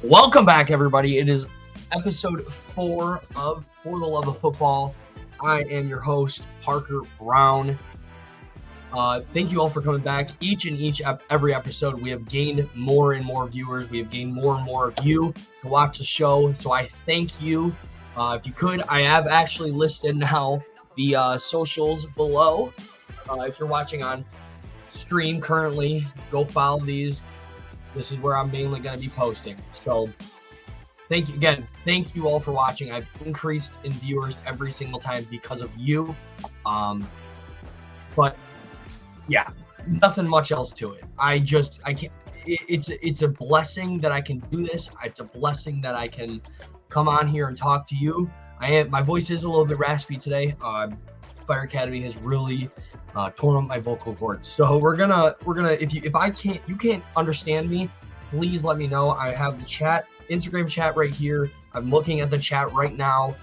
Welcome back, everybody. It is episode 4 of For the Love of Football. I am your host, Parker Brown. Thank you all for coming back. Every episode, we have gained more and more viewers. We have gained more and more of you to watch the show. So I thank you. If you could, I have actually listed now the socials below. If you're watching on stream currently, go follow these. This is where I'm mainly going to be posting. So thank you again. Thank you all for watching. I've increased in viewers every single time because of you. But yeah, nothing much else to it. I can't. It's a blessing that I can do this. It's a blessing that I can come on here and talk to you. My voice is a little bit raspy today. Fire Academy has really torn up my vocal cords. So we're gonna if you can't understand me, please let me know. I have the Instagram chat right here. I'm looking at the chat right now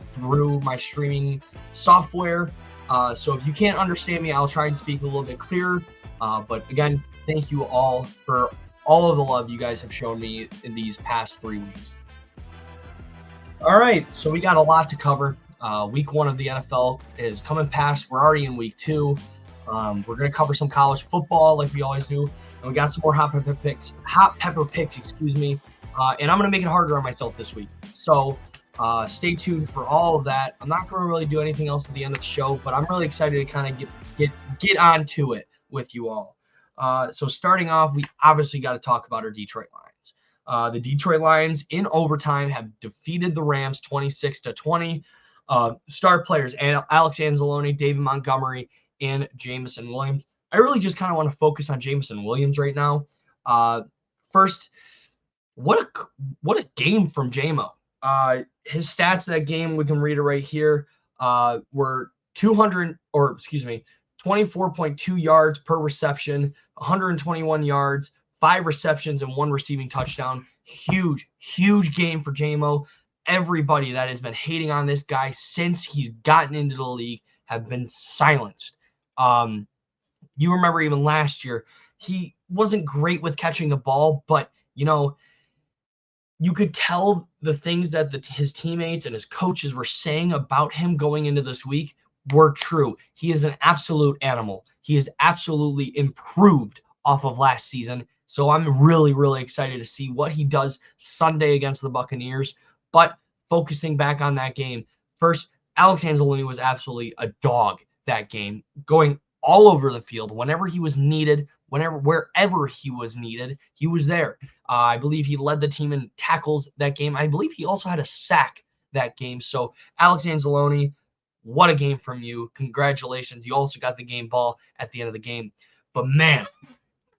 through my streaming software. So if you can't understand me, I'll try and speak a little bit clearer. But again, thank you all for all of the love you guys have shown me in these past 3 weeks. All right, so we got a lot to cover. Week 1 of the NFL is coming past. We're already in week 2. We're going to cover some college football like we always do. And we got some more hot pepper picks, excuse me. And I'm going to make it harder on myself this week. So stay tuned for all of that. I'm not going to really do anything else at the end of the show, but I'm really excited to kind of get onto it with you all. So starting off, we obviously got to talk about our Detroit Lions. The Detroit Lions in overtime have defeated the Rams 26-20. Star players, and Alex Anzalone, David Montgomery, and Jameson Williams. I really just kind of want to focus on Jameson Williams right now. First, what a game from JMO. His stats that game, we can read it right here, were 24.2 yards per reception, 121 yards, 5 receptions, and 1 receiving touchdown. Huge game for JMO. Everybody that has been hating on this guy since he's gotten into the league have been silenced. You remember even last year, he wasn't great with catching the ball, but, you could tell the things that his teammates and his coaches were saying about him going into this week were true. He is an absolute animal. He is absolutely improved off of last season. So I'm really, really excited to see what he does Sunday against the Buccaneers. But focusing back on that game, first, Alex Anzalone was absolutely a dog that game, going all over the field whenever he was needed, wherever he was needed, he was there. I believe he led the team in tackles that game. I believe he also had a sack that game. So Alex Anzalone, what a game from you. Congratulations. You also got the game ball at the end of the game. But man,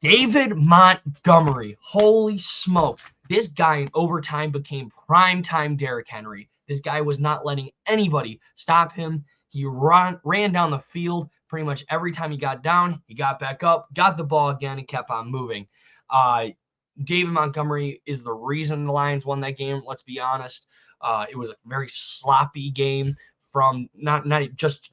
David Montgomery, holy smoke. This guy in overtime became primetime Derrick Henry. This guy was not letting anybody stop him. He ran down the field pretty much every time he got down. He got back up, got the ball again, and kept on moving. David Montgomery is the reason the Lions won that game. Let's be honest. It was a very sloppy game from not even just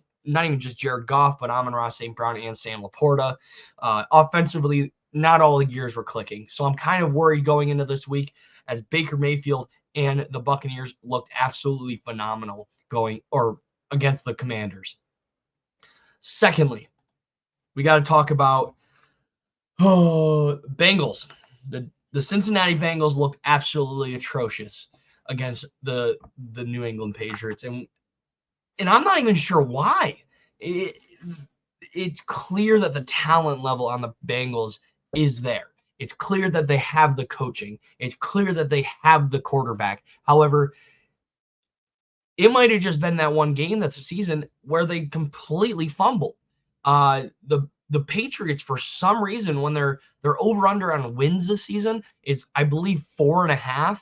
Jared Goff, but Amon-Ra St. Brown and Sam Laporta. Offensively, not all the gears were clicking. So I'm kind of worried going into this week as Baker Mayfield and the Buccaneers looked absolutely phenomenal against the Commanders. Secondly, we got to talk about Bengals. The Cincinnati Bengals look absolutely atrocious against the New England Patriots. And I'm not even sure why. It's clear that the talent level on the Bengals is there. It's clear that they have the coaching. It's clear that they have the quarterback. However, it might have just been that one game that's the season where they completely fumble. The Patriots, for some reason, when they're over under on wins this season is, I believe, 4.5,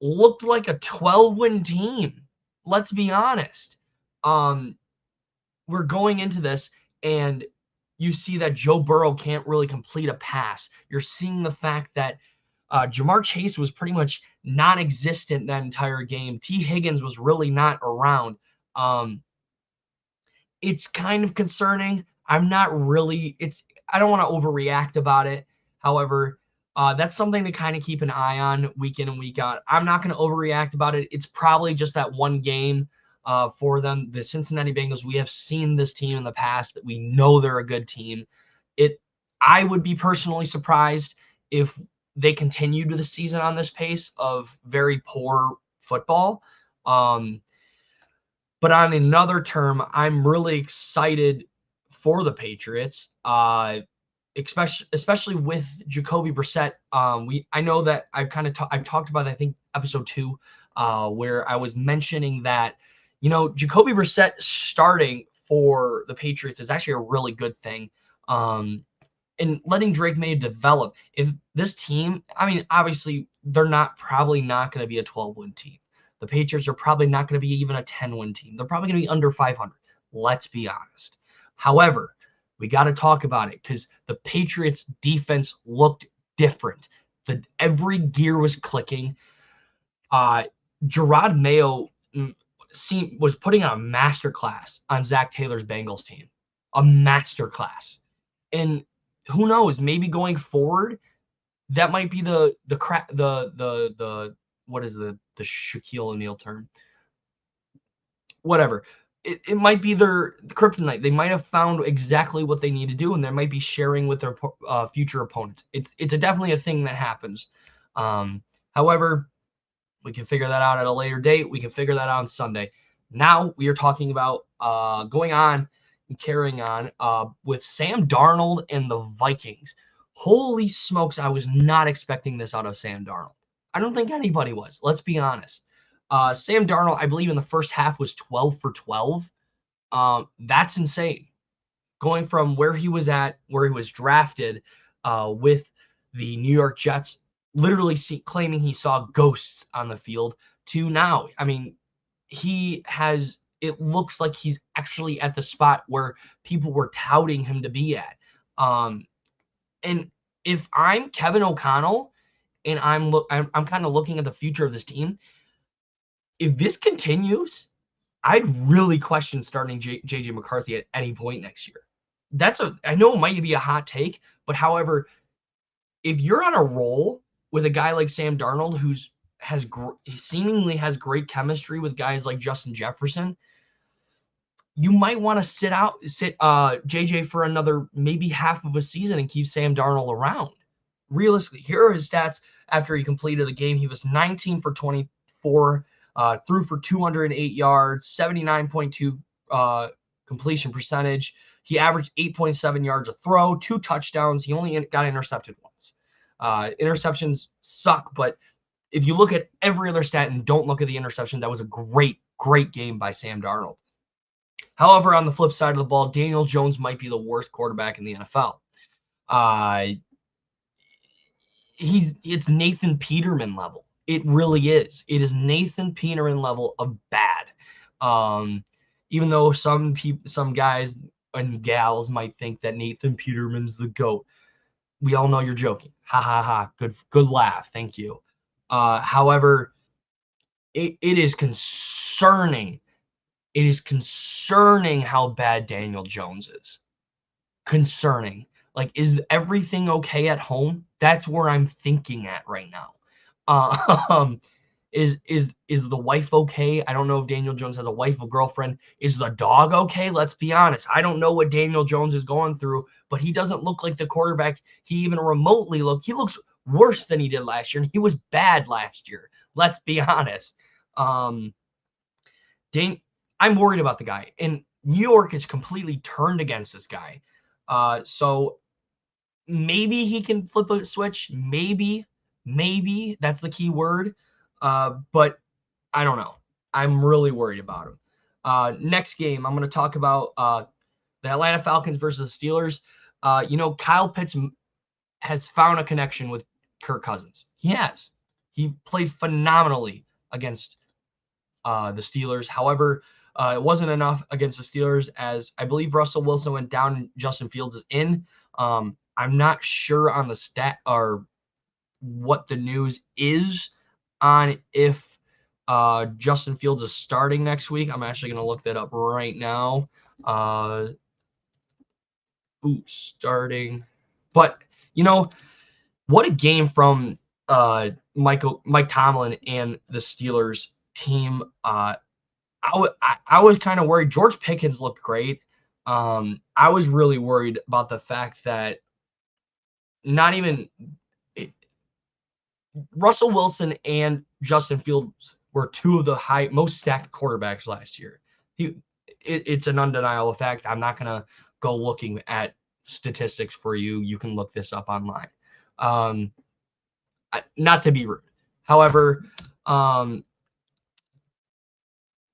looked like a 12-win team. Let's be honest. We're going into this and you see that Joe Burrow can't really complete a pass. You're seeing the fact that Jamar Chase was pretty much non-existent that entire game. T. Higgins was really not around. It's kind of concerning. I don't want to overreact about it. However, that's something to kind of keep an eye on week in and week out. I'm not going to overreact about it. It's probably just that one game for them. The Cincinnati Bengals, we have seen this team in the past that we know they're a good team. I would be personally surprised if they continued the season on this pace of very poor football. But on another term, I'm really excited for the Patriots, especially with Jacoby Brissett. I know that I've talked about, I think, episode 2, where I was mentioning that, Jacoby Brissett starting for the Patriots is actually a really good thing. And letting Drake May develop. If this team, I mean, obviously, they're probably not going to be a 12-win team. The Patriots are probably not going to be even a 10-win team. They're probably going to be under 500. Let's be honest. However, we got to talk about it because the Patriots defense looked different. Every gear was clicking. Gerard Mayo was putting on a masterclass on Zach Taylor's Bengals team. A masterclass. And who knows, maybe going forward, that might be the what is the Shaquille O'Neal term? Whatever. It might be their kryptonite. They might have found exactly what they need to do, and they might be sharing with their future opponents. It's definitely a thing that happens. However, we can figure that out at a later date. We can figure that out on Sunday. Now we are talking about going on and carrying on with Sam Darnold and the Vikings. Holy smokes, I was not expecting this out of Sam Darnold. I don't think anybody was. Let's be honest. Sam Darnold, I believe in the first half, was 12 for 12. That's insane. Going from where he was drafted with the New York Jets, literally claiming he saw ghosts on the field, to now. I mean, it looks like he's actually at the spot where people were touting him to be at. And if I'm Kevin O'Connell and I'm kind of looking at the future of this team, if this continues, I'd really question starting JJ McCarthy at any point next year. I know it might be a hot take, but however, if you're on a roll with a guy like Sam Darnold, he seemingly has great chemistry with guys like Justin Jefferson, you might want to sit JJ for another maybe half of a season and keep Sam Darnold around. Realistically, here are his stats after he completed the game. He was 19 for 24, threw for 208 yards, 79.2 completion percentage. He averaged 8.7 yards a throw, 2 touchdowns. He only got intercepted once. Interceptions suck, but if you look at every other stat and don't look at the interception, that was a great, great game by Sam Darnold. However, on the flip side of the ball, Daniel Jones might be the worst quarterback in the NFL. It's Nathan Peterman level. It really is. It is Nathan Peterman level of bad. Even though some guys and gals might think that Nathan Peterman's the GOAT. We all know you're joking. Ha ha ha. Good laugh. Thank you. However, it is concerning. It is concerning how bad Daniel Jones is. Concerning. Like, is everything okay at home? That's where I'm thinking at right now. Is the wife okay? I don't know if Daniel Jones has a wife or girlfriend. Is the dog okay? Let's be honest. I don't know what Daniel Jones is going through, but he doesn't look like the quarterback he even remotely looked. He looks worse than he did last year, and he was bad last year. Let's be honest. I'm worried about the guy, and New York is completely turned against this guy. So maybe he can flip a switch. Maybe that's the key word. But I don't know. I'm really worried about him. Next game, I'm going to talk about the Atlanta Falcons versus the Steelers. Kyle Pitts has found a connection with Kirk Cousins. He has. He played phenomenally against the Steelers. However, it wasn't enough against the Steelers, as I believe Russell Wilson went down and Justin Fields is in. I'm not sure on the stat or what the news is on if Justin Fields is starting next week. I'm actually going to look that up right now. Starting. But, what a game from Mike Tomlin and the Steelers team. I was kind of worried. George Pickens looked great. I was really worried about the fact that Russell Wilson and Justin Fields were two of the most sacked quarterbacks last year. It's an undeniable fact. I'm not going to go looking at statistics for you. You can look this up online. Not to be rude. However,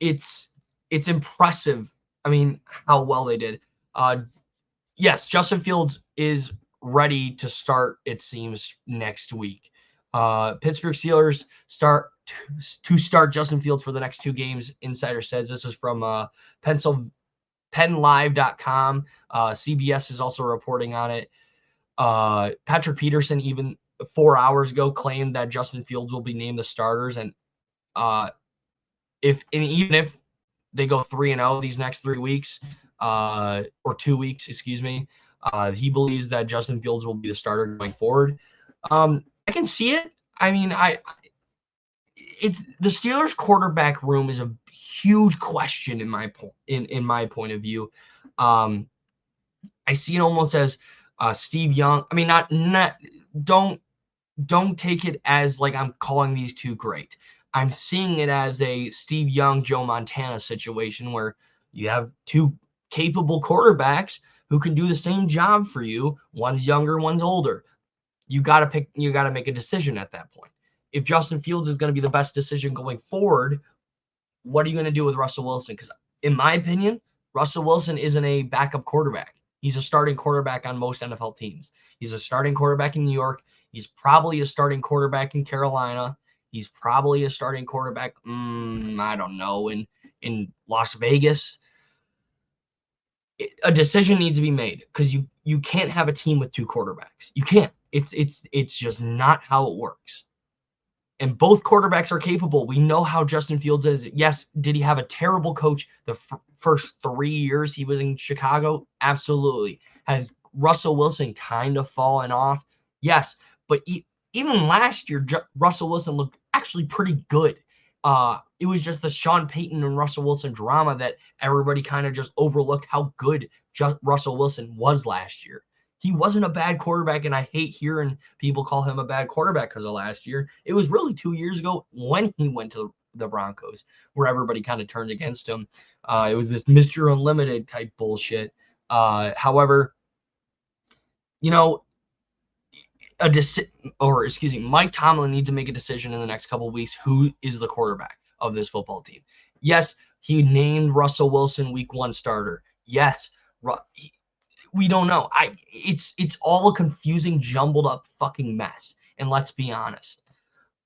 it's impressive. I mean, how well they did. Yes, Justin Fields is ready to start, it seems, next week. Pittsburgh Steelers start Justin Fields for the next 2 games. Insider says this is from PennLive.com. CBS is also reporting on it. Patrick Peterson, even 4 hours ago, claimed that Justin Fields will be named the starters, and even if they go 3-0 these next 3 weeks, or 2 weeks, excuse me, he believes that Justin Fields will be the starter going forward. I can see it. I mean, it's the Steelers quarterback room is a huge question in my point of view. I see it almost as Steve Young. I mean, don't take it as like I'm calling these two great. I'm seeing it as a Steve Young, Joe Montana situation where you have 2 capable quarterbacks who can do the same job for you. One's younger, one's older. You got to make a decision at that point. If Justin Fields is going to be the best decision going forward, what are you going to do with Russell Wilson? Because in my opinion, Russell Wilson isn't a backup quarterback. He's a starting quarterback on most NFL teams. He's a starting quarterback in New York. He's probably a starting quarterback in Carolina. He's probably a starting quarterback, I don't know, in Las Vegas. A decision needs to be made because you can't have a team with 2 quarterbacks. You can't. It's just not how it works. And both quarterbacks are capable. We know how Justin Fields is. Yes, did he have a terrible coach the first 3 years he was in Chicago? Absolutely. Has Russell Wilson kind of fallen off? Yes, but even last year, Russell Wilson looked actually pretty good. It was just the Sean Payton and Russell Wilson drama that everybody kind of just overlooked how good Russell Wilson was last year. He wasn't a bad quarterback, and I hate hearing people call him a bad quarterback because of last year. It was really 2 years ago when he went to the Broncos where everybody kind of turned against him. It was this Mr. Unlimited type bullshit. However, Mike Tomlin needs to make a decision in the next couple of weeks who is the quarterback of this football team. Yes, he named Russell Wilson week 1 starter. Yes, we don't know. It's all a confusing, jumbled up fucking mess. And let's be honest.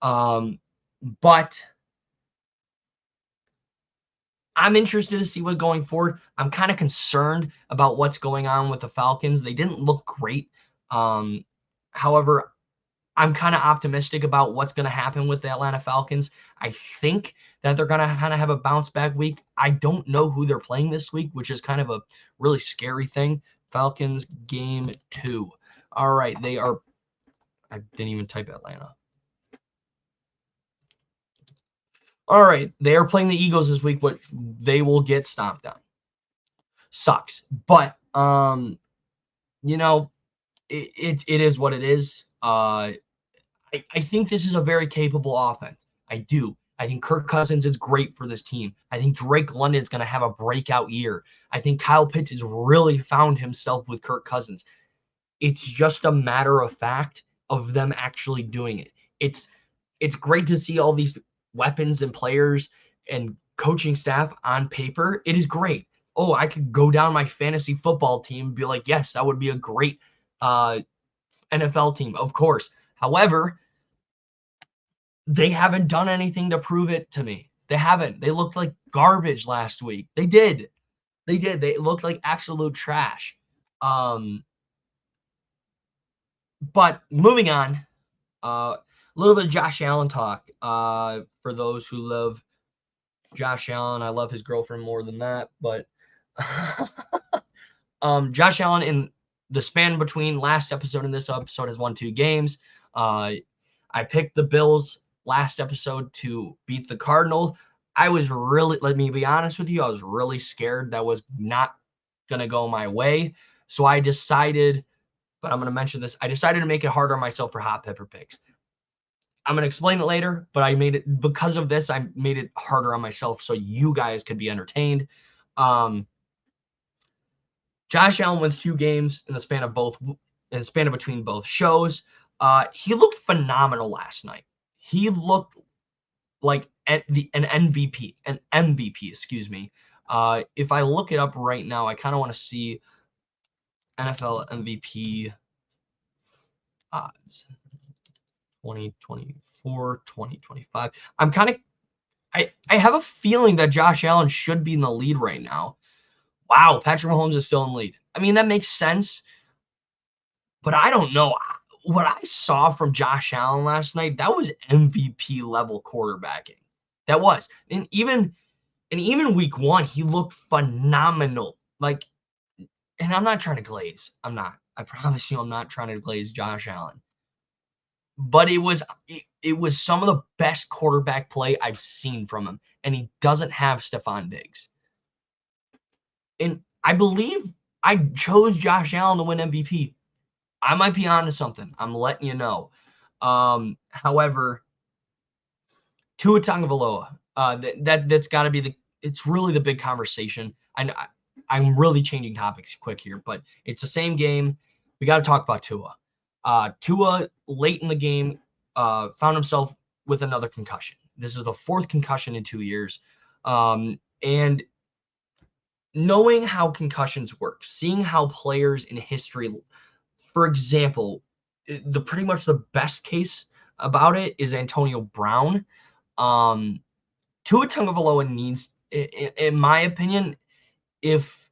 But I'm interested to see what's going forward. I'm kind of concerned about what's going on with the Falcons. They didn't look great. However, I'm kind of optimistic about what's going to happen with the Atlanta Falcons. I think that they're going to kind of have a bounce back week. I don't know who they're playing this week, which is kind of a really scary thing. Falcons game 2. All right, I didn't even type Atlanta. All right, they are playing the Eagles this week, but they will get stomped on. Sucks, but it is what it is. I think this is a very capable offense. I do. I think Kirk Cousins is great for this team. I think Drake London's going to have a breakout year. I think Kyle Pitts has really found himself with Kirk Cousins. It's just a matter of fact of them actually doing it. It's great to see all these weapons and players and coaching staff on paper, it is great. Oh, I could go down my fantasy football team and be like, yes, that would be a great NFL team, of course. However, they haven't done anything to prove it to me. They haven't. They looked like garbage last week. They did. They did. They looked like absolute trash. But moving on, a little bit of Josh Allen talk. For those who love Josh Allen, I love his girlfriend more than that. But Josh Allen, in the span between last episode and this episode, has won 2 games. I picked the Bills last episode to beat the Cardinals. I was really, let me be honest with you, I was really scared that was not going to go my way. So I decided, but I'm going to mention this, I decided to make it harder on myself for hot pepper picks. I'm going to explain it later, but I made it, because of this, I made it harder on myself so you guys could be entertained. Josh Allen wins 2 games in the span of between both shows. He looked phenomenal last night. He looked like an MVP, excuse me. If I look it up right now, I kind of want to see NFL MVP odds 2024, 2025. I have a feeling that Josh Allen should be in the lead right now. Wow, Patrick Mahomes is still in the lead. I mean, that makes sense, but I don't know. What I saw from Josh Allen last night, that was MVP level quarterbacking. That was. And even week 1, he looked phenomenal. Like, and I'm not trying to glaze. I'm not. I promise you I'm not trying to glaze Josh Allen. But it was some of the best quarterback play I've seen from him. And he doesn't have Stephon Diggs. And I believe I chose Josh Allen to win MVP. I might be onto something. I'm letting you know. However, Tua Tagovailoa, that's got to be it's really the big conversation. I'm really changing topics quick here, but it's the same game. We got to talk about Tua. Tua, late in the game, found himself with another concussion. This is the 4th concussion in 2 years. And knowing how concussions work, seeing how players in history, for example, pretty much the best case about it is Antonio Brown. Tua Tagovailoa needs, in my opinion, if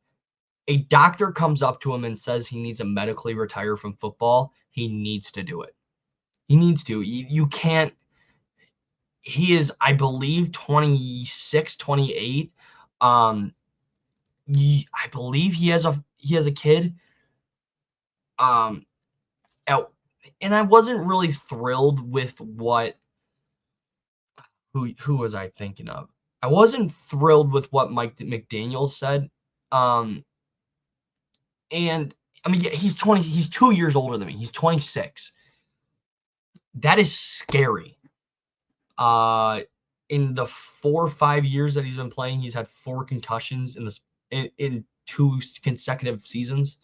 a doctor comes up to him and says he needs to medically retire from football, he needs to do it. He needs to. You can't. He is, I believe, 26, 28. I believe he has a kid. And I wasn't really thrilled with who was I thinking of? I wasn't thrilled with what Mike McDaniel said. And I mean, yeah, he's 2 years older than me. He's 26. That is scary. In the 4 or 5 years that he's been playing, he's had 4 concussions in 2 consecutive seasons.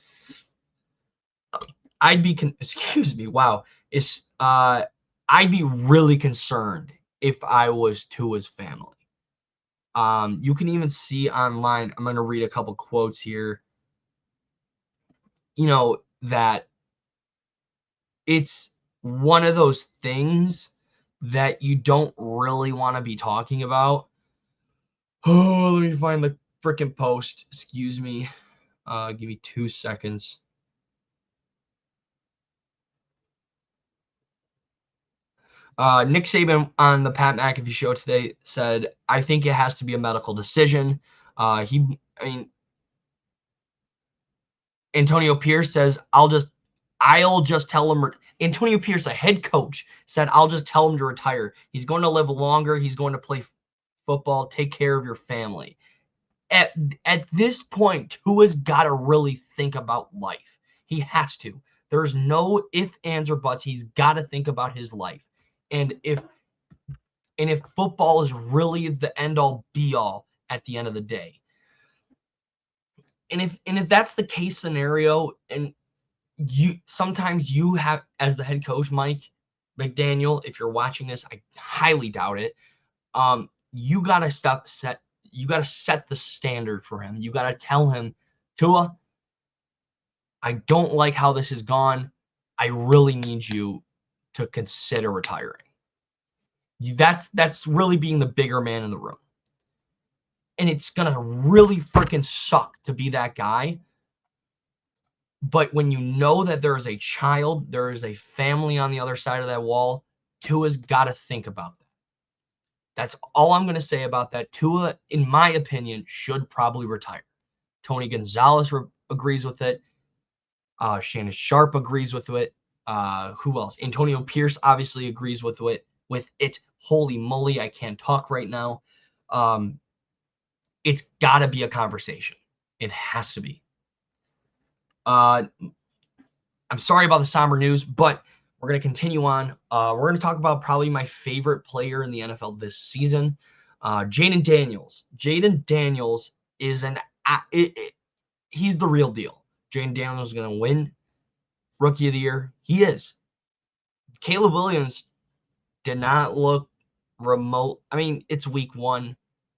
Excuse me. Wow. I'd be really concerned if I was Tua's family. You can even see online, I'm going to read a couple quotes here, that it's one of those things that you don't really want to be talking about. Oh, let me find the freaking post. Excuse me. Give me 2 seconds. Nick Saban on the Pat McAfee show today said, I think it has to be a medical decision. Antonio Pierce says, I'll just tell him. Antonio Pierce, a head coach, said, I'll just tell him to retire. He's going to live longer. He's going to play football. Take care of your family. At this point, Tua's got to really think about life. He has to. There's no ifs, ands, or buts. He's got to think about his life. And if football is really the end all be all at the end of the day. And if that's the case scenario, and sometimes you have, as the head coach, Mike McDaniel, if you're watching this, I highly doubt it. you gotta set the standard for him. You gotta tell him, Tua, I don't like how this has gone. I really need you to consider retiring. That's really being the bigger man in the room. And it's gonna really freaking suck to be that guy. But when you know that there is a child, there is a family on the other side of that wall, Tua's got to think about that. That's all I'm going to say about that. Tua, in my opinion, should probably retire. Tony Gonzalez agrees with it. Shannon Sharp agrees with it. Who else? Antonio Pierce obviously agrees with it. Holy moly, I can't talk right now. It's got to be a conversation. It has to be. I'm sorry about the somber news, but we're going to continue on. We're going to talk about probably my favorite player in the NFL this season, Jayden Daniels. Jayden Daniels is he's the real deal. Jayden Daniels is going to win Rookie of the Year. He is. Caleb Williams did not look remote. I mean, it's week 1.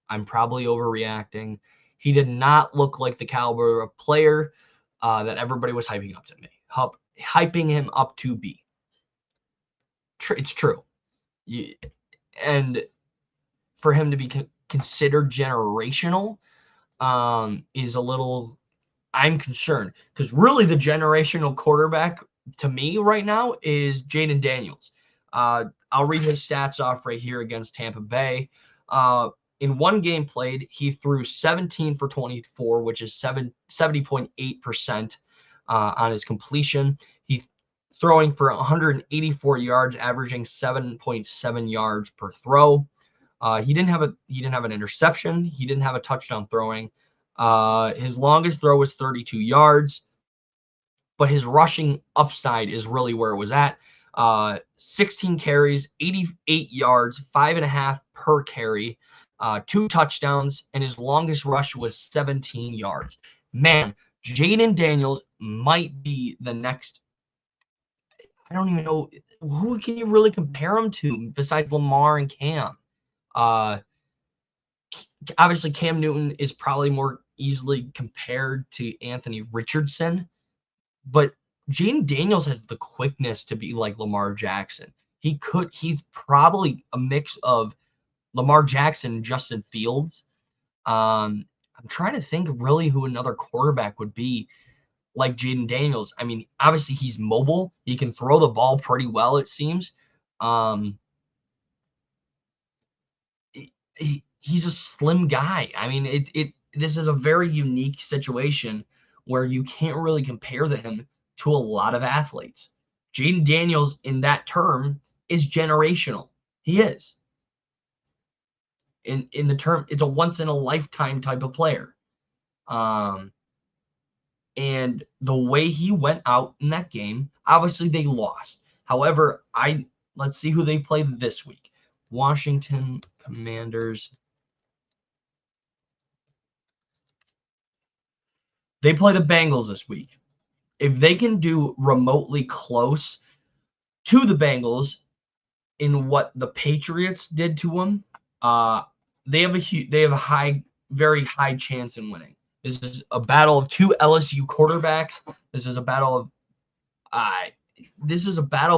I'm probably overreacting. He did not look like the caliber of player that everybody was hyping up to me. Hyping him up to be. It's true. And for him to be considered generational is a little, I'm concerned, because really the generational quarterback to me right now is Jayden Daniels. I'll read his stats off right here against Tampa Bay. In one game played, he threw 17 for 24, which is 70.8% on his completion. He's throwing for 184 yards, averaging 7.7 yards per throw. He didn't have an interception. He didn't have a touchdown throwing. His longest throw was 32 yards, but his rushing upside is really where it was at. 16 carries, 88 yards, 5.5 per carry, 2 touchdowns, and his longest rush was 17 yards. Man, Jayden Daniels might be the next. I don't even know who can you really compare him to besides Lamar and Cam. Obviously, Cam Newton is probably more easily compared to Anthony Richardson, but Jayden Daniels has the quickness to be like Lamar Jackson. He's probably a mix of Lamar Jackson and Justin Fields. I'm trying to think really who another quarterback would be like Jayden Daniels. I mean, obviously he's mobile. He can throw the ball pretty well, it seems. He's a slim guy. I mean, this is a very unique situation where you can't really compare him to a lot of athletes. Jayden Daniels, in that term, is generational. He is. In the term, it's a once in a lifetime type of player. And the way he went out in that game, obviously they lost. However, let's see who they played this week. Washington Commanders. They play the Bengals this week. If they can do remotely close to the Bengals in what the Patriots did to them, they have a very high chance in winning. This is a battle of 2 LSU quarterbacks. This is a battle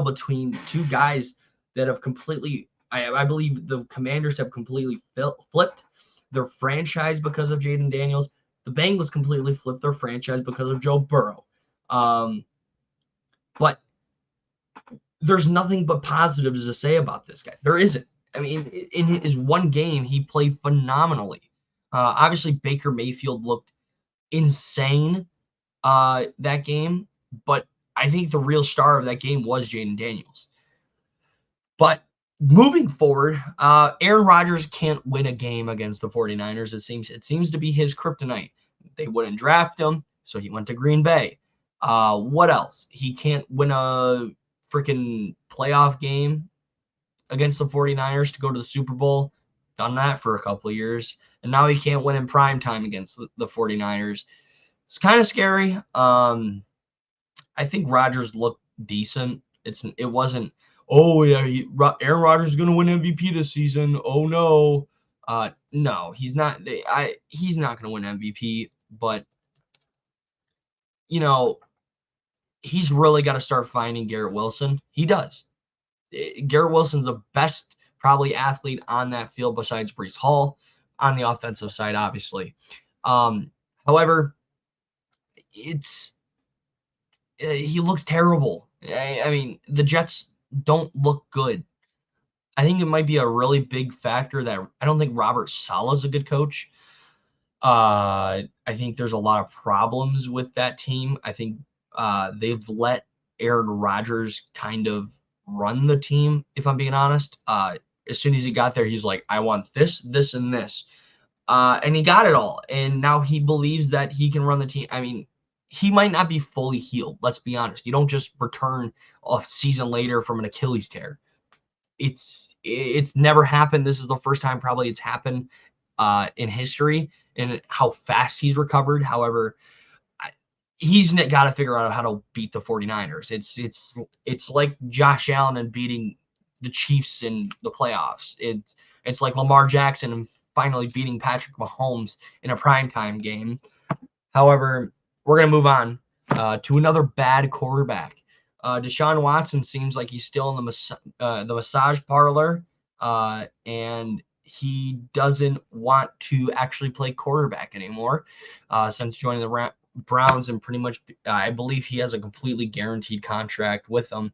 between 2 guys that have completely. I believe the Commanders have completely flipped their franchise because of Jayden Daniels. The Bengals completely flipped their franchise because of Joe Burrow. But there's nothing but positives to say about this guy. There isn't. I mean, in his one game, he played phenomenally. Obviously, Baker Mayfield looked insane that game, but I think the real star of that game was Jayden Daniels. But moving forward, Aaron Rodgers can't win a game against the 49ers. It seems to be his kryptonite. They wouldn't draft him, so he went to Green Bay. What else? He can't win a freaking playoff game against the 49ers to go to the Super Bowl. Done that for a couple of years. And now he can't win in prime time against the 49ers. It's kind of scary. I think Rodgers looked decent. It wasn't, oh yeah, Aaron Rodgers is going to win MVP this season. Oh no. No, he's not. He's not going to win MVP, but he's really got to start finding Garrett Wilson. He does. Garrett Wilson's the best probably athlete on that field besides Breece Hall on the offensive side, obviously. However, he looks terrible. I mean, the Jets don't look good. I think it might be a really big factor that I don't think Robert Saleh is a good coach. I think there's a lot of problems with that team. I think they've let Aaron Rodgers kind of run the team, if I'm being honest. As soon as he got there, he's like, I want this, this, and this. And he got it all. And now he believes that he can run the team. I mean, he might not be fully healed. Let's be honest. You don't just return a season later from an Achilles tear. It's never happened. This is the first time probably it's happened in history, and how fast he's recovered. However, he's got to figure out how to beat the 49ers. It's like Josh Allen and beating the Chiefs in the playoffs. It's like Lamar Jackson and finally beating Patrick Mahomes in a primetime game. However, we're going to move on to another bad quarterback. Deshaun Watson seems like he's still in the massage parlor, and he doesn't want to actually play quarterback anymore since joining the Browns, and pretty much I believe he has a completely guaranteed contract with them.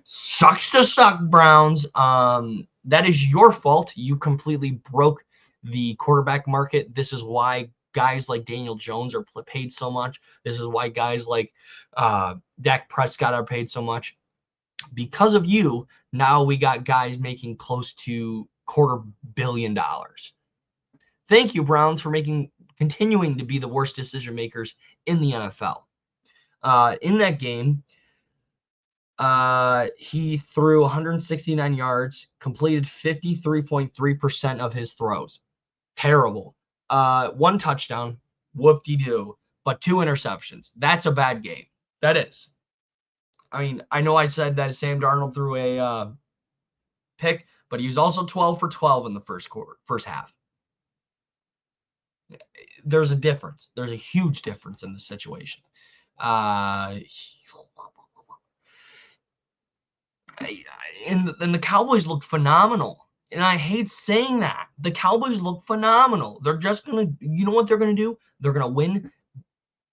Sucks to suck, Browns. That is your fault. You completely broke the quarterback market. This is why guys like Daniel Jones are paid so much. This is why guys like Dak Prescott are paid so much. Because of you, now we got guys making close to $250 million. Thank you, Browns, for continuing to be the worst decision makers in the NFL. In that game, he threw 169 yards, completed 53.3% of his throws. Terrible. 1 touchdown, whoop-de-doo, but 2 interceptions. That's a bad game. That is. I mean, I know I said that Sam Darnold threw a pick, but he was also 12 for 12 in the first half. There's a difference. There's a huge difference in the situation. And the Cowboys looked phenomenal. And I hate saying that. The Cowboys look phenomenal. They're just going to, you know what they're going to do? They're going to win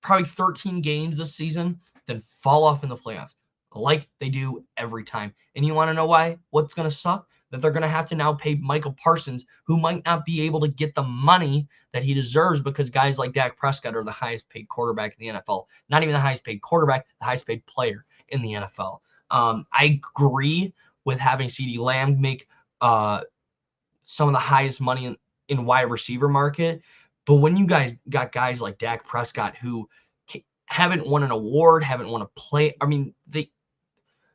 probably 13 games this season, then fall off in the playoffs like they do every time. And you want to know why? What's going to suck? That they're going to have to now pay Michael Parsons, who might not be able to get the money that he deserves because guys like Dak Prescott are the highest paid quarterback in the NFL. Not even the highest paid quarterback, the highest paid player in the NFL. I agree with having CeeDee Lamb make some of the highest money in wide receiver market. But when you guys got guys like Dak Prescott who haven't won an award, haven't won a play. I mean,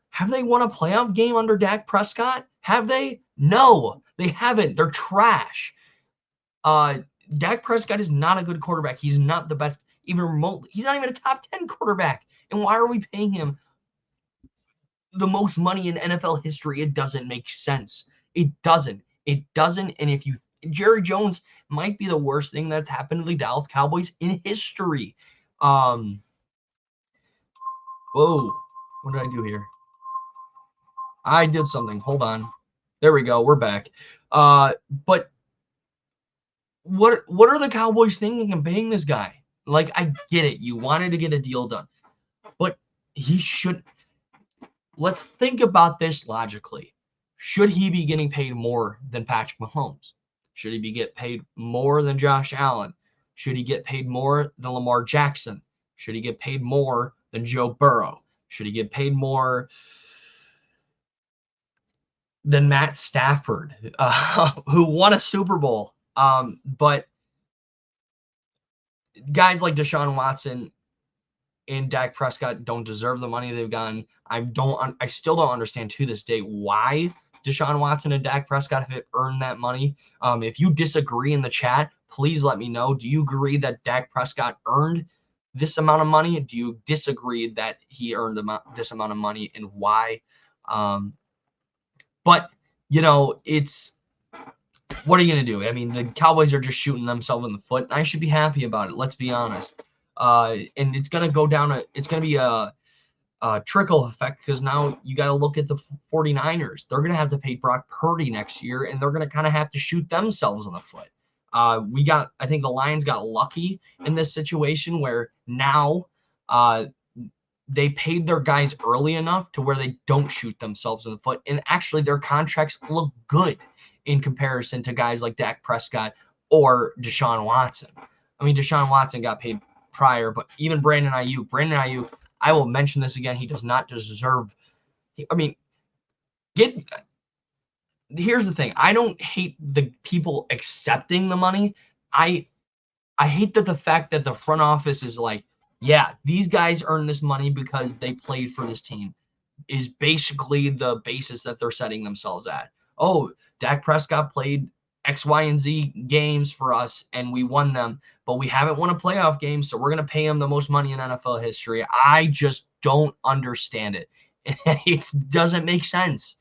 have they won a playoff game under Dak Prescott? Have they? No, they haven't. They're trash. Dak Prescott is not a good quarterback. He's not the best, even remotely. He's not even a top 10 quarterback. And why are we paying him the most money in NFL history? It doesn't make sense. It doesn't. And if Jerry Jones might be the worst thing that's happened to the Dallas Cowboys in history. Whoa, what did I do here? I did something. Hold on. There we go. We're back. But what are the Cowboys thinking of paying this guy? Like, I get it. You wanted to get a deal done. But he should. Let's think about this logically. Should he be getting paid more than Patrick Mahomes? Should he get paid more than Josh Allen? Should he get paid more than Lamar Jackson? Should he get paid more than Joe Burrow? Should he get paid more than Matt Stafford, who won a Super Bowl? But guys like Deshaun Watson and Dak Prescott don't deserve the money they've gotten. I still don't understand to this day why Deshaun Watson and Dak Prescott have earned that money. If you disagree in the chat, please let me know. Do you agree that Dak Prescott earned this amount of money? Do you disagree that he earned this amount of money, and why? But, it's what are you going to do? I mean, the Cowboys are just shooting themselves in the foot, and I should be happy about it. Let's be honest. And it's going to go down it's going to be a trickle effect, because now you got to look at the 49ers. They're going to have to pay Brock Purdy next year, and they're going to kind of have to shoot themselves in the foot. I think the Lions got lucky in this situation where now they paid their guys early enough to where they don't shoot themselves in the foot. And actually, their contracts look good in comparison to guys like Dak Prescott or Deshaun Watson. I mean, Deshaun Watson got paid prior, but even Brandon Ayuk, I will mention this again, he does not deserve. I mean, here's the thing. I don't hate the people accepting the money. I hate that the fact that the front office is like, yeah, these guys earn this money because they played for this team, is basically the basis that they're setting themselves at. Oh, Dak Prescott played X, Y, and Z games for us, and we won them, but we haven't won a playoff game, so we're going to pay him the most money in NFL history. I just don't understand it. It doesn't make sense.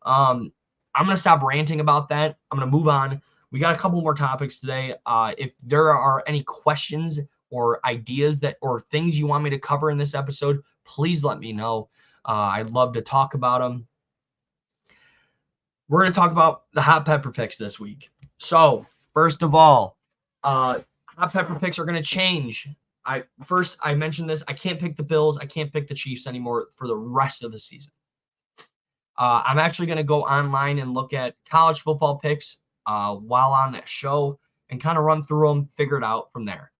I'm going to stop ranting about that. I'm going to move on. We got a couple more topics today. If there are any questions or ideas or things you want me to cover in this episode, please let me know. I'd love to talk about them. We're going to talk about the hot pepper picks this week. So, first of all, hot pepper picks are going to change. I mentioned this. I can't pick the Bills. I can't pick the Chiefs anymore for the rest of the season. I'm actually going to go online and look at college football picks while on that show and kind of run through them, figure it out from there.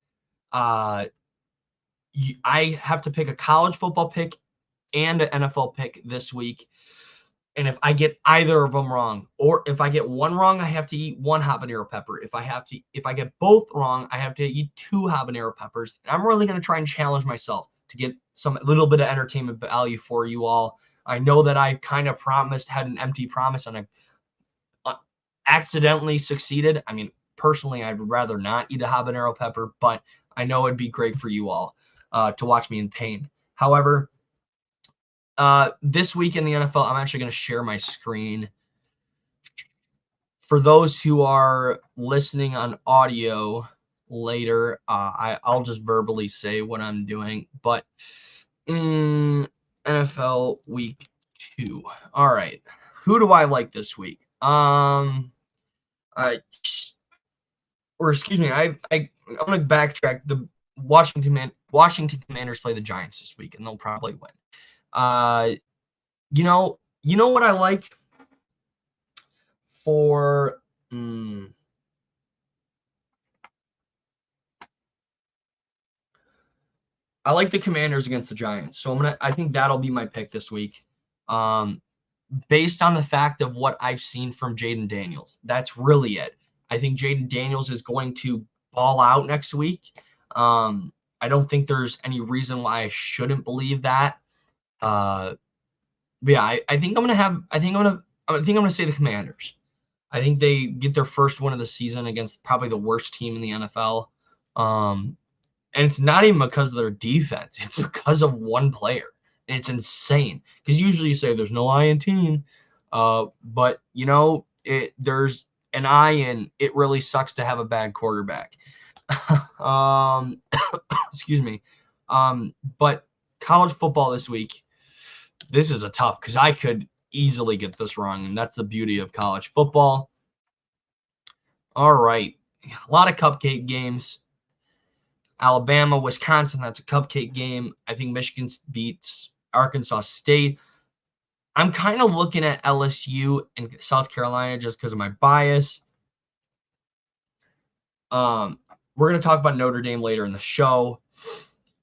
I have to pick a college football pick and an NFL pick this week. And if I get either of them wrong, or if I get one wrong, I have to eat one habanero pepper. If I get both wrong, I have to eat 2 habanero peppers. And I'm really going to try and challenge myself to get a little bit of entertainment value for you all. I know that I've kind of had an empty promise, and I accidentally succeeded. I mean, personally, I'd rather not eat a habanero pepper, but I know it'd be great for you all to watch me in pain. However, this week in the NFL, I'm actually going to share my screen. For those who are listening on audio later, I'll just verbally say what I'm doing. But NFL Week 2. All right, who do I like this week? I'm gonna backtrack. The Washington Commanders play the Giants this week, and they'll probably win. You know what I like for I like the Commanders against the Giants. So I think that'll be my pick this week. Based on the fact of what I've seen from Jayden Daniels. That's really it. I think Jayden Daniels is going to ball out next week. I don't think there's any reason why I shouldn't believe that. But yeah, I think I'm gonna say the Commanders. I think they get their first win of the season against probably the worst team in the NFL. And it's not even because of their defense. It's because of one player. And it's insane. Because usually you say there's no I in team. But, there's an I in it really sucks to have a bad quarterback. Excuse me. But college football this week, this is a tough, because I could easily get this wrong. And that's the beauty of college football. All right. A lot of cupcake games. Alabama, Wisconsin, that's a cupcake game. I think Michigan beats Arkansas State. I'm kind of looking at LSU and South Carolina just because of my bias. We're going to talk about Notre Dame later in the show.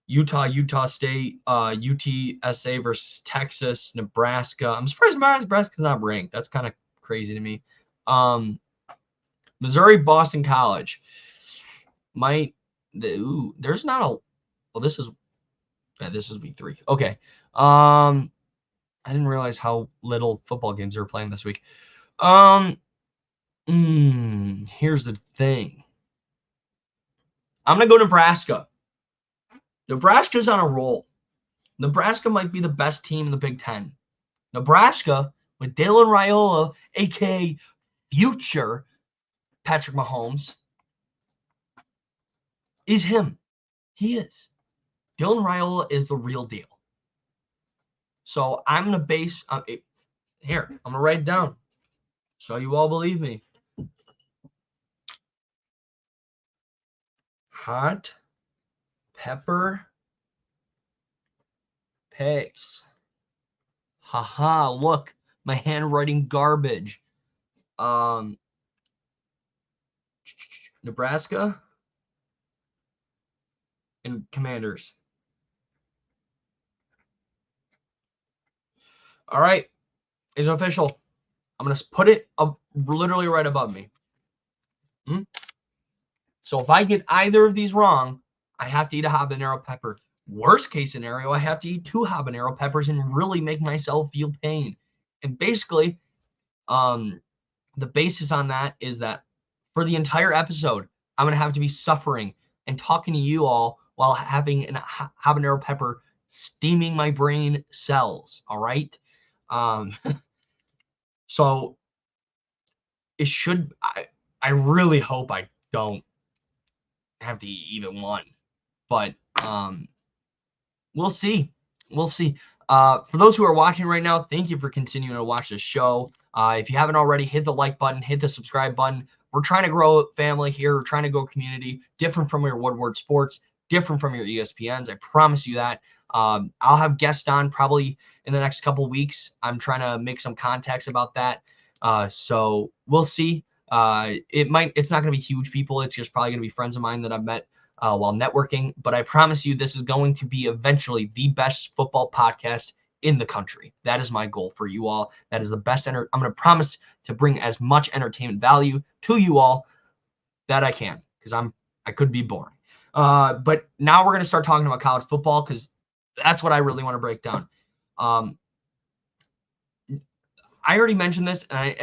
Utah State, UTSA versus Texas, Nebraska. I'm surprised Nebraska's not ranked. That's kind of crazy to me. Missouri, Boston College. There's not a. Well, this is week 3. Okay. I didn't realize how little football games they were playing this week. Here's the thing. I'm gonna go Nebraska. Nebraska's on a roll. Nebraska might be the best team in the Big Ten. Nebraska with Dylan Raiola, aka future Patrick Mahomes is him. He is. Dylan Raiola is the real deal. So I'm going to base here. I'm going to write it down so you all believe me. Hot pepper picks. Haha, look, my handwriting garbage. Nebraska and Commanders. All right, it's official. I'm going to put it up literally right above me. So if I get either of these wrong, I have to eat a habanero pepper. Worst case scenario, I have to eat 2 habanero peppers and really make myself feel pain. And basically, the basis on that is that for the entire episode, I'm going to have to be suffering and talking to you all while having a habanero pepper steaming my brain cells. All right. So it should, I really hope I don't have to eat even one, but we'll see. We'll see. For those who are watching right now, thank you for continuing to watch this show. If you haven't already, hit the like button, hit the subscribe button. We're trying to grow a family here. We're trying to grow community, different from your Woodward Sports, different from your ESPNs. I promise you that. I'll have guests on probably in the next couple weeks. I'm trying to make some contacts about that. So we'll see. It's not going to be huge people. It's just probably going to be friends of mine that I've met while networking. But I promise you, this is going to be eventually the best football podcast in the country. That is my goal for you all. That is the best. I'm going to promise to bring as much entertainment value to you all that I can, because I could be boring. But now we're going to start talking about college football, because that's what I really want to break down. I already mentioned this, and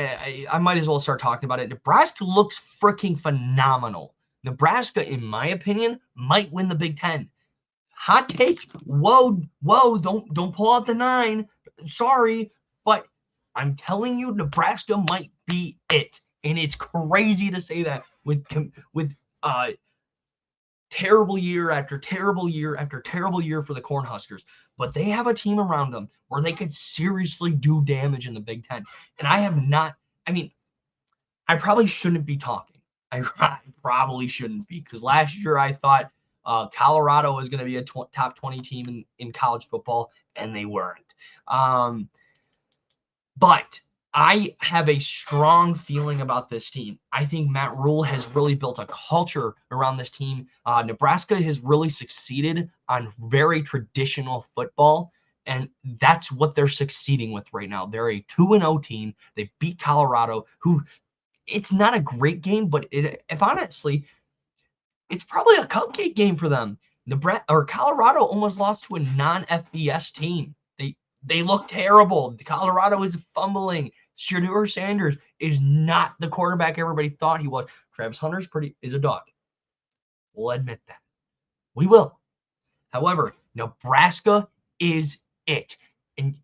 I might as well start talking about it. Nebraska looks freaking phenomenal. Nebraska, in my opinion, might win the Big Ten. Hot take. Whoa, don't pull out the 9. Sorry, but I'm telling you, Nebraska might be it. And it's crazy to say that with terrible year after terrible year after terrible year for the Cornhuskers. But they have a team around them where they could seriously do damage in the Big Ten. And I probably shouldn't be talking. I probably shouldn't be, because last year I thought Colorado was going to be a top 20 team in college football, and they weren't. But I have a strong feeling about this team. I think Matt Rhule has really built a culture around this team. Nebraska has really succeeded on very traditional football, and that's what they're succeeding with right now. They're a 2-0 team. They beat Colorado, who it's not a great game, but if honestly, it's probably a cupcake game for them. Colorado almost lost to a non-FBS team. They look terrible. Colorado is fumbling. Shedeur Sanders is not the quarterback everybody thought he was. Travis Hunter is a dog. We'll admit that. We will. However, Nebraska is it. And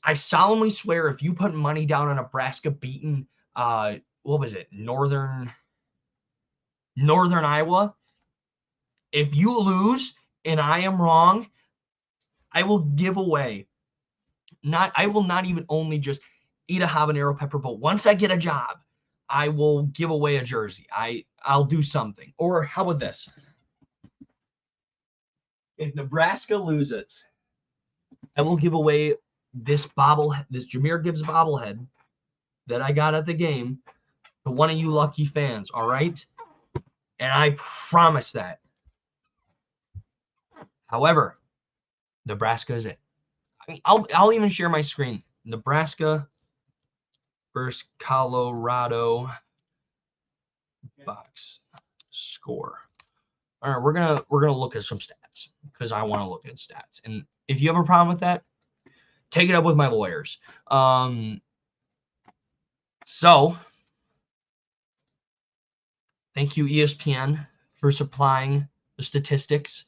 I solemnly swear, if you put money down on Nebraska beating what was it? Northern Iowa. If you lose and I am wrong, I will give away. I will not even only just eat a habanero pepper, but once I get a job, I will give away a jersey. I'll do something. Or how about this? If Nebraska loses, I will give away this Jahmyr Gibbs bobblehead that I got at the game to one of you lucky fans, all right? And I promise that. However, Nebraska is it. I'll even share my screen. Nebraska versus Colorado box score. All right, we're gonna look at some stats, because I want to look at stats. And if you have a problem with that, take it up with my lawyers. So thank you, ESPN, for supplying the statistics.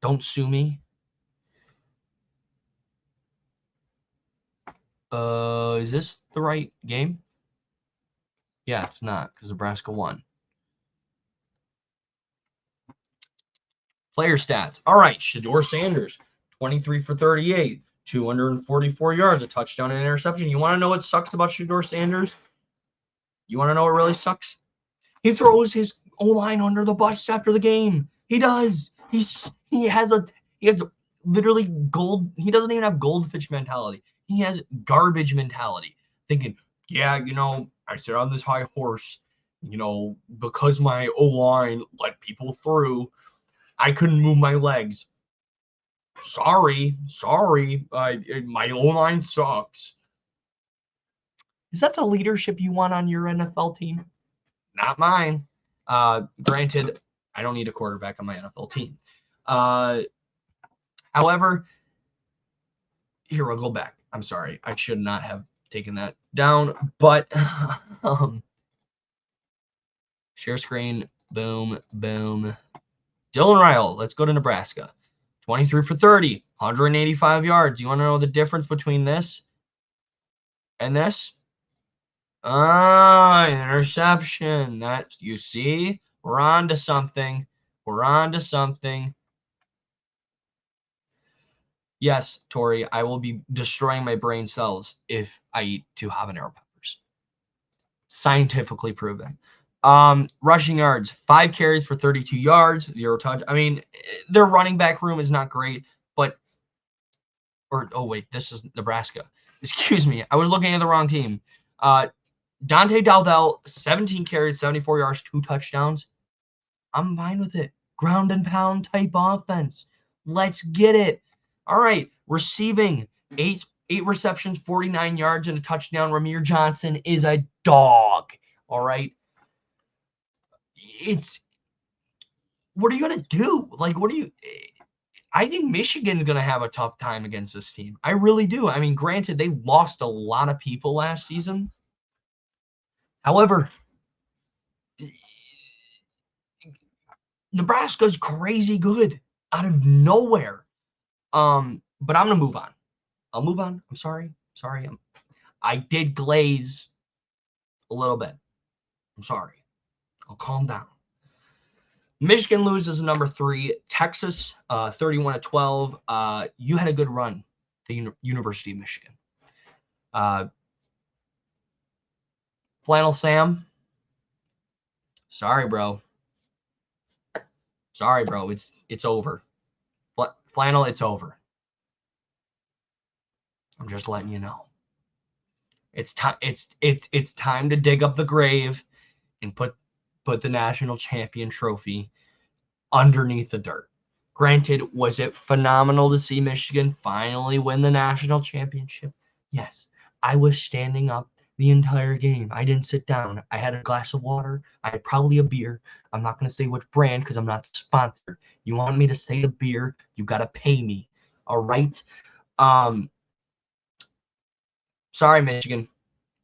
Don't sue me. Is this the right game? Yeah, it's not because Nebraska won. Player stats. All right, Shedeur Sanders, 23 for 38, 244 yards, a touchdown and interception. You want to know what sucks about Shedeur Sanders? You want to know what really sucks? He throws his O-line under the bus after the game. He does. He has literally gold. He doesn't even have goldfish mentality. He has garbage mentality. Thinking, yeah, I sit on this high horse, because my O-line let people through. I couldn't move my legs. Sorry. My O-line sucks. Is that the leadership you want on your NFL team? Not mine. Granted, I don't need a quarterback on my NFL team. However, here, we'll go back. I'm sorry. I should not have taken that down. But share screen. Boom, boom. Dylan Ryle, let's go to Nebraska. 23 for 30, 185 yards. You want to know the difference between this and this? Interception. You see? We're on to something. We're on to something. Yes, Tori, I will be destroying my brain cells if I eat 2 habanero peppers. Scientifically proven. Rushing yards, 5 carries for 32 yards, 0 touch. I mean, their running back room is not great, but this is Nebraska. Excuse me. I was looking at the wrong team. Dante Dowdell, 17 carries, 74 yards, 2 touchdowns. I'm fine with it. Ground and pound type offense. Let's get it. All right. Receiving, 8 receptions, 49 yards, and a touchdown. Ramir Johnson is a dog. All right. What are you going to do? I think Michigan's going to have a tough time against this team. I really do. I mean, granted, they lost a lot of people last season. However, Nebraska's crazy good out of nowhere. But I'm going to move on. I'll move on. I'm sorry. I did glaze a little bit. I'm sorry. I'll calm down. Michigan loses number 3. Texas, 31-12. You had a good run, the University of Michigan. Flannel Sam. Sorry, bro. It's over. Flannel, it's over. I'm just letting you know. It's time to dig up the grave and put the national champion trophy underneath the dirt. Granted, was it phenomenal to see Michigan finally win the national championship? Yes. I was standing up the entire game. I didn't sit down. I had a glass of water. I had probably a beer. I'm not going to say which brand because I'm not sponsored. You want me to say the beer, you got to pay me. All right? Sorry, Michigan.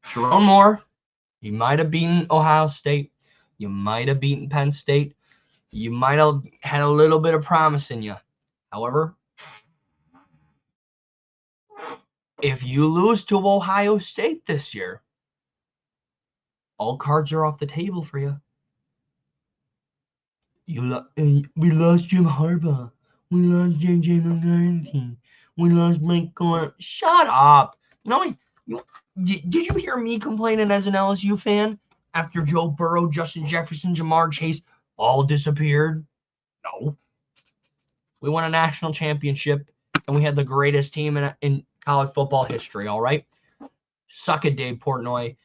Sharon Moore, you might have beaten Ohio State. You might have beaten Penn State. You might have had a little bit of promise in you. However, if you lose to Ohio State this year, all cards are off the table for you. We lost Jim Harbaugh. We lost J.J. McCarthy. We lost Blake Corum. Shut up. Did you hear me complaining as an LSU fan after Joe Burrow, Justin Jefferson, Jamar Chase all disappeared? No. We won a national championship, and we had the greatest team in college football history, all right? Suck it, Dave Portnoy.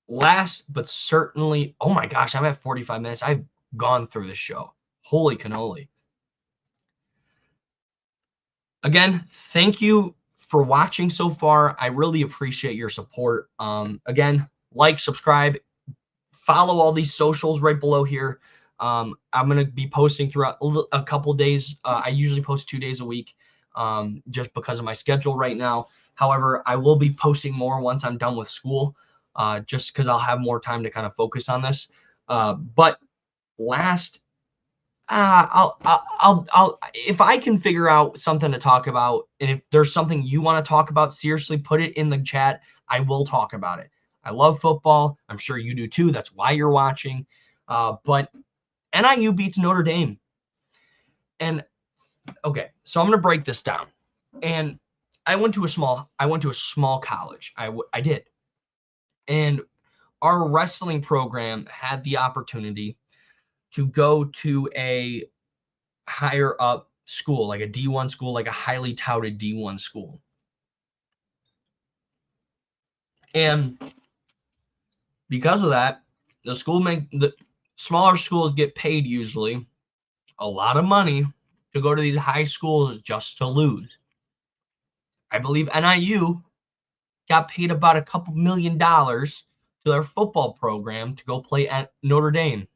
Last but certainly, oh my gosh, I'm at 45 minutes. I've gone through this show. Holy cannoli. Again, thank you for watching so far. I really appreciate your support. Again, like, subscribe, follow all these socials right below here. I'm going to be posting throughout a couple days. I usually post 2 days a week just because of my schedule right now. However, I will be posting more once I'm done with school just because I'll have more time to kind of focus on this. But last, I'll if I can figure out something to talk about, and if there's something you want to talk about, seriously, put it in the chat. I will talk about it. I love football. I'm sure you do too. That's why you're watching. But NIU beats Notre Dame. And okay, so I'm going to break this down. And I went to a small college. I did. And our wrestling program had the opportunity to go to a higher up school, like a D1 school, like a highly touted D1 school. And because of that, the smaller schools get paid usually a lot of money to go to these high schools just to lose. I believe NIU got paid about a couple $1 million to their football program to go play at Notre Dame.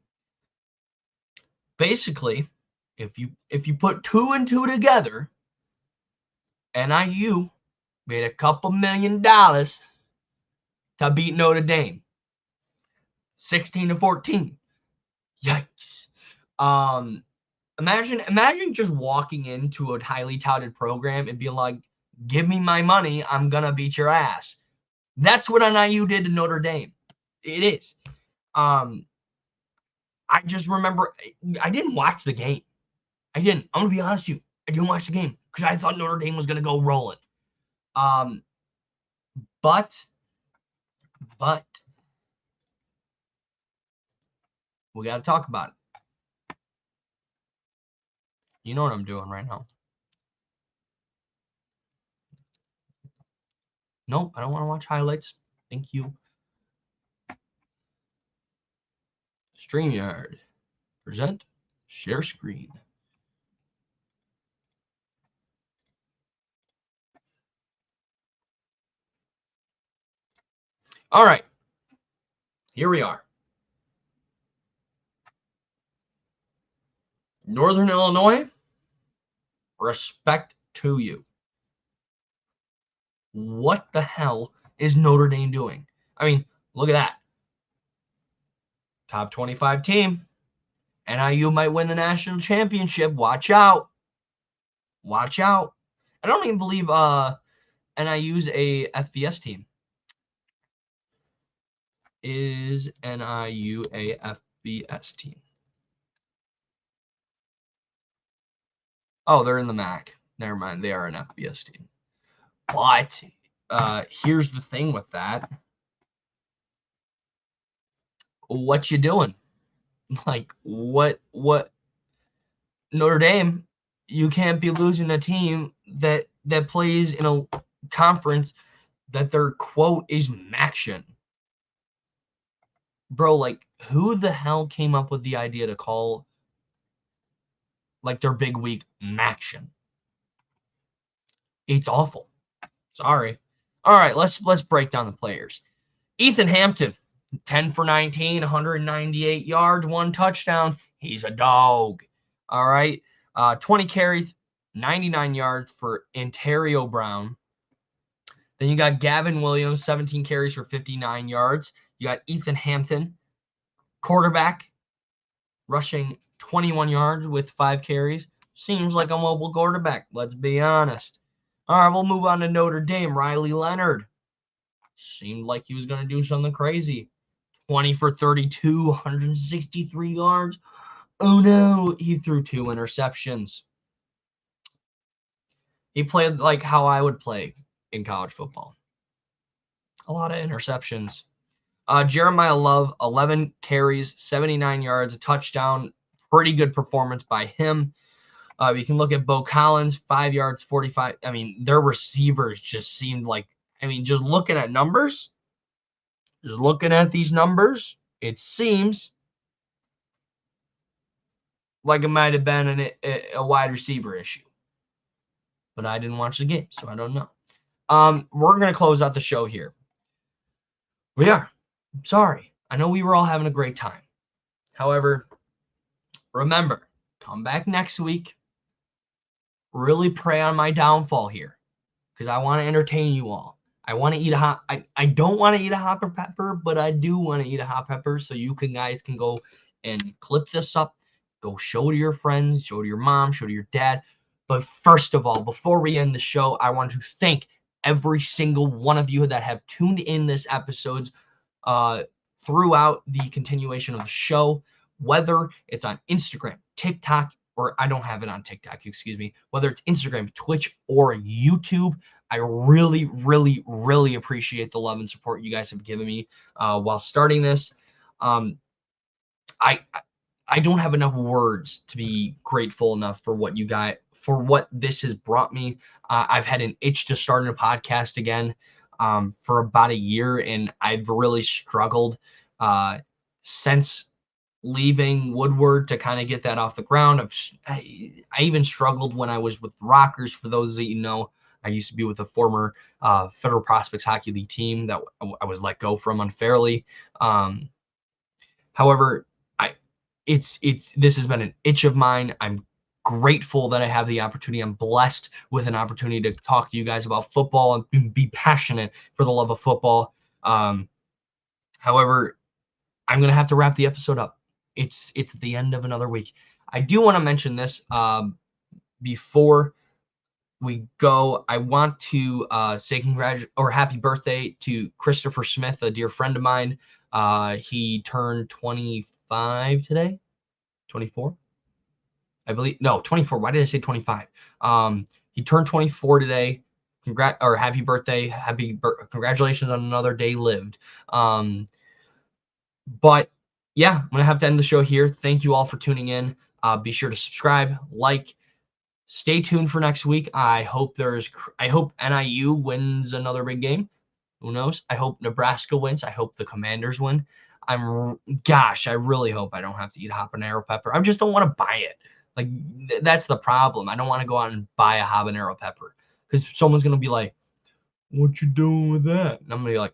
Basically, if you put 2 and 2 together, NIU made a couple $1 million to beat Notre Dame. 16-14. Yikes. Imagine just walking into a highly touted program and being like, give me my money, I'm gonna beat your ass. That's what NIU did to Notre Dame. It is. I just remember I didn't watch the game. I didn't. I'm gonna be honest with you. I didn't watch the game because I thought Notre Dame was gonna go rolling. But we got to talk about it. You know what I'm doing right now. Nope, I don't want to watch highlights. Thank you. StreamYard. Present. Share screen. All right. Here we are. Northern Illinois, respect to you. What the hell is Notre Dame doing? I mean, look at that. Top 25 team. NIU might win the national championship. Watch out. Watch out. I don't even believe NIU's a FBS team. Is NIU a FBS team? Oh, they're in the MAC. Never mind. They are an FBS team. But here's the thing with that. What you doing? Like, what Notre Dame, you can't be losing a team that plays in a conference that their quote is MACtion. Bro, like, who the hell came up with the idea to call like their big week MACtion? It's awful. Sorry. All right, let's break down the players. Ethan Hampton, 10 for 19, 198 yards, 1 touchdown. He's a dog. All right. 20 carries, 99 yards for Ontario Brown. Then you got Gavin Williams, 17 carries for 59 yards. You got Ethan Hampton, quarterback, rushing 21 yards with 5 carries. Seems like a mobile quarterback, let's be honest. All right, we'll move on to Notre Dame. Riley Leonard. Seemed like he was going to do something crazy. 20 for 32, 163 yards. Oh no, he threw 2 interceptions. He played like how I would play in college football. A lot of interceptions. Jeremiah Love, 11 carries, 79 yards, a touchdown. Pretty good performance by him. You can look at Bo Collins, 5 yards, 45. I mean, their receivers just seemed like, just looking at numbers, just looking at these numbers, it seems like it might have been a wide receiver issue. But I didn't watch the game, so I don't know. We're going to close out the show here. We are. I'm sorry. I know we were all having a great time. However, remember, come back next week. Really pray on my downfall here because I want to entertain you all. I want to eat a hot. I don't want to eat a hot pepper, but I do want to eat a hot pepper. So you guys can go and clip this up, go show to your friends, show to your mom, show to your dad. But first of all, before we end the show, I want to thank every single one of you that have tuned in this episodes throughout the continuation of the show, whether it's on Instagram, TikTok, or I don't have it on TikTok, excuse me, whether it's Instagram, Twitch, or YouTube. I really, really, really appreciate the love and support you guys have given me while starting this. I don't have enough words to be grateful enough for what you guys, for what this has brought me. I've had an itch to start a podcast again for about a year, and I've really struggled since leaving Woodward to kind of get that off the ground. I even struggled when I was with Rockers. For those that you know, I used to be with a former Federal Prospects Hockey League team that I was let go from unfairly. However, this has been an itch of mine. I'm grateful that I have the opportunity. I'm blessed with an opportunity to talk to you guys about football and be passionate for the love of football. However, I'm gonna have to wrap the episode up. It's the end of another week. I do want to mention this before we go. I want to say happy birthday to Christopher Smith, a dear friend of mine. He turned 25 today. 24, I believe. No, 24. Why did I say 25? He turned 24 today. Happy birthday. Congratulations on another day lived. But yeah, I'm gonna have to end the show here. Thank you all for tuning in. Be sure to subscribe, like, stay tuned for next week. I hope NIU wins another big game. Who knows? I hope Nebraska wins. I hope the Commanders win. I really hope I don't have to eat habanero pepper. I just don't want to buy it. Like, that's the problem. I don't want to go out and buy a habanero pepper because someone's going to be like, what you doing with that? And I'm going to be like,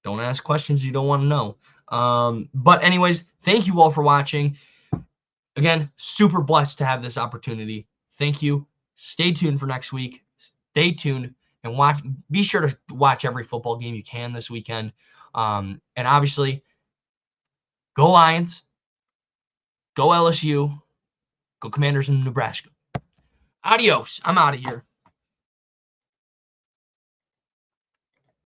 don't ask questions you don't want to know. But anyways, thank you all for watching. Again, super blessed to have this opportunity. Thank you. Stay tuned for next week. Stay tuned and be sure to watch every football game you can this weekend. And obviously, go Lions, go LSU, go Commanders in Nebraska. Adios. I'm out of here.